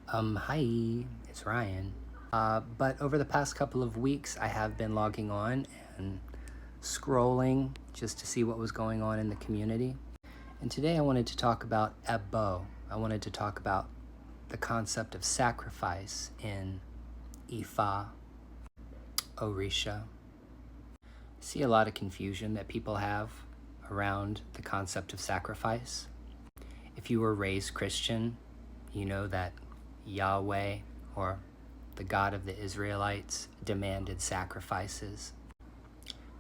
Hi, it's Ryan. But over the past couple of weeks, I have been logging on and scrolling just to see what was going on in the community. And today I wanted to talk about Ebo. I wanted to talk about the concept of sacrifice in Ifa, Orisha. I see a lot of confusion that people have around the concept of sacrifice. If you were raised Christian, you know that Yahweh, or the God of the Israelites, demanded sacrifices.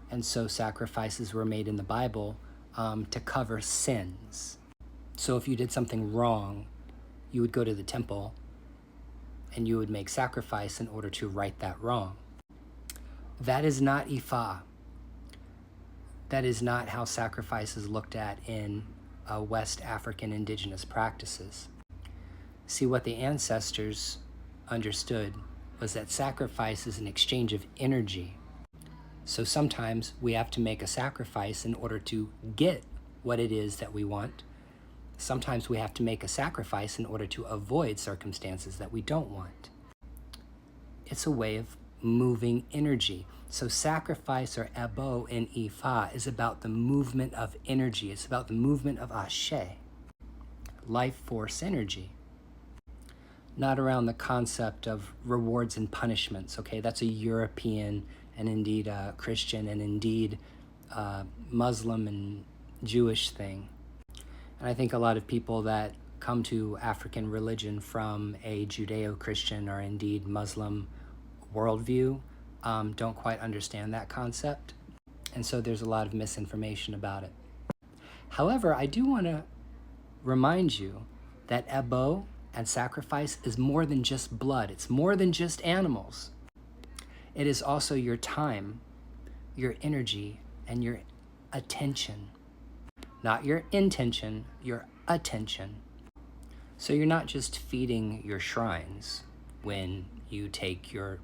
And so sacrifices were made in the Bible to cover sins. So if you did something wrong, you would go to the temple and you would make sacrifice in order to right that wrong. That is not Ifa. That is not how sacrifice is looked at in West African indigenous practices. See, what the ancestors understood was that sacrifice is an exchange of energy. So sometimes we have to make a sacrifice in order to get what it is that we want. Sometimes we have to make a sacrifice in order to avoid circumstances that we don't want. It's a way of moving energy. So sacrifice, or Ebo in Ifa, is about the movement of energy. It's about the movement of Ashe, life force energy. Not around the concept of rewards and punishments, okay? That's a European and indeed Christian and indeed Muslim and Jewish thing. And I think a lot of people that come to African religion from a Judeo-Christian or indeed Muslim worldview don't quite understand that concept. And so there's a lot of misinformation about it. However, I do want to remind you that Ebo and sacrifice is more than just blood. It's more than just animals. It is also your time, your energy, and your attention. Not your intention, your attention. So you're not just feeding your shrines when you take your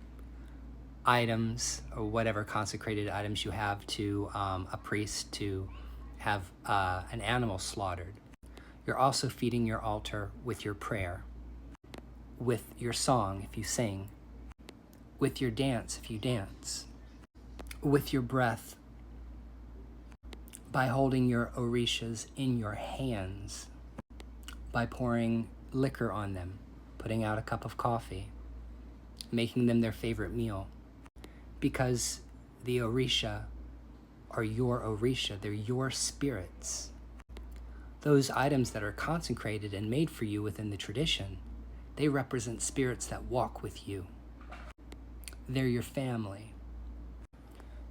items or whatever consecrated items you have to a priest to have an animal slaughtered. You're also feeding your altar with your prayer, with your song if you sing, with your dance if you dance, with your breath, by holding your orishas in your hands, by pouring liquor on them, putting out a cup of coffee, making them their favorite meal. Because the Orisha are your Orisha, they're your spirits. Those items that are consecrated and made for you within the tradition, they represent spirits that walk with you. They're your family.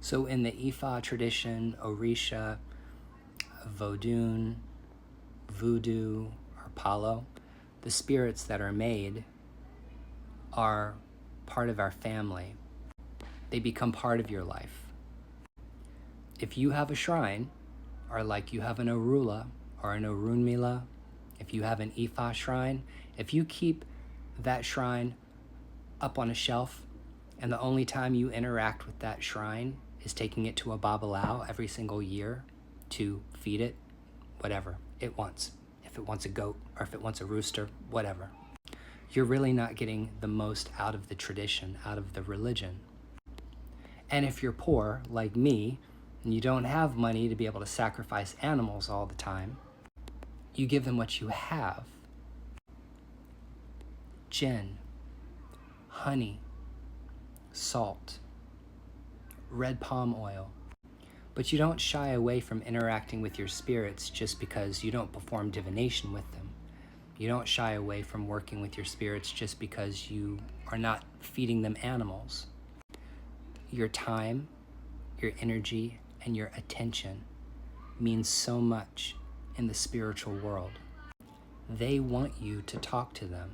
So in the Ifa tradition, Orisha, Vodun, Voodoo, or Palo, the spirits that are made are part of our family. They become part of your life. If you have a shrine, or like you have an Orula, or an Orunmila, if you have an Ifa shrine, if you keep that shrine up on a shelf and the only time you interact with that shrine is taking it to a babalao every single year to feed it whatever it wants, if it wants a goat or if it wants a rooster, whatever, you're really not getting the most out of the tradition, out of the religion. And if you're poor, like me, and you don't have money to be able to sacrifice animals all the time, you give them what you have. Gin, honey, salt, red palm oil. But you don't shy away from interacting with your spirits just because you don't perform divination with them. You don't shy away from working with your spirits just because you are not feeding them animals. Your time, your energy, and your attention means so much in the spiritual world. They want you to talk to them.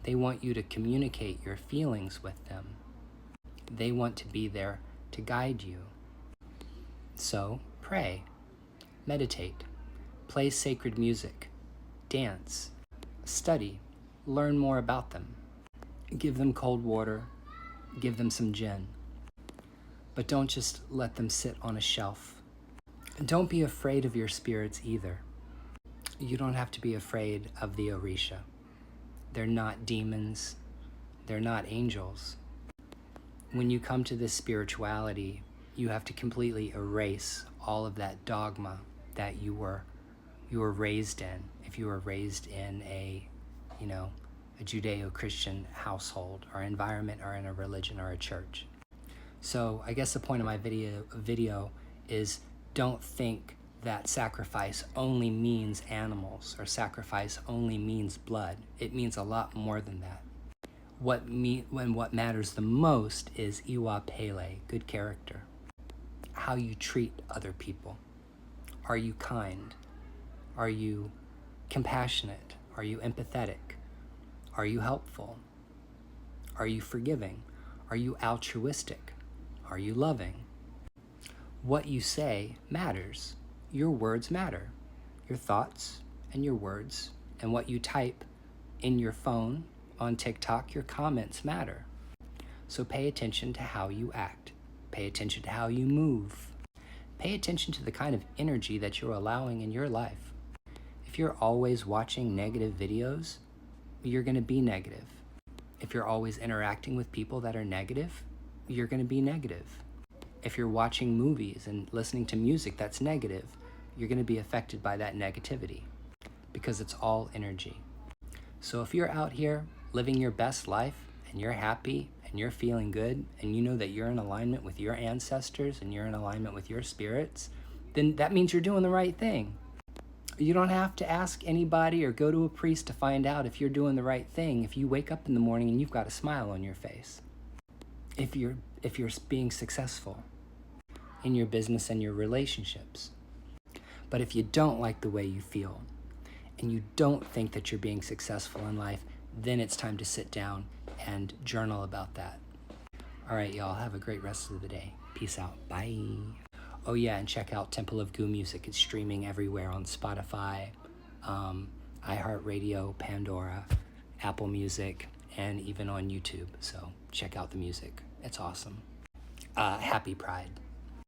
They want you to communicate your feelings with them. They want to be there to guide you. So pray, meditate, play sacred music, dance, study, learn more about them. Give them cold water, give them some gin. But don't just let them sit on a shelf. Don't be afraid of your spirits either. You don't have to be afraid of the Orisha. They're not demons. They're not angels. When you come to this spirituality, you have to completely erase all of that dogma that you were raised in. If you were raised in a Judeo-Christian household or environment or in a religion or a church. So I guess the point of my video is, don't think that sacrifice only means animals or sacrifice only means blood. It means a lot more than that. What matters the most is iwa pele, good character. How you treat other people. Are you kind? Are you compassionate? Are you empathetic? Are you helpful? Are you forgiving? Are you altruistic? Are you loving? What you say matters. Your words matter. Your thoughts and your words and what you type in your phone, on TikTok, your comments matter. So pay attention to how you act. Pay attention to how you move. Pay attention to the kind of energy that you're allowing in your life. If you're always watching negative videos, you're going to be negative. If you're always interacting with people that are negative, you're going to be negative. If you're watching movies and listening to music that's negative, you're going to be affected by that negativity because it's all energy. So if you're out here living your best life and you're happy and you're feeling good and you know that you're in alignment with your ancestors and you're in alignment with your spirits, then that means you're doing the right thing. You don't have to ask anybody or go to a priest to find out if you're doing the right thing if you wake up in the morning and you've got a smile on your face. If you're being successful in your business and your relationships. But if you don't like the way you feel and you don't think that you're being successful in life, then it's time to sit down and journal about that. All right, y'all, have a great rest of the day. Peace out. Bye. Oh yeah, and check out Temple of Goo Music. It's streaming everywhere on Spotify, iHeartRadio, Pandora, Apple Music, and even on YouTube. So check out the music. It's awesome. Happy Pride.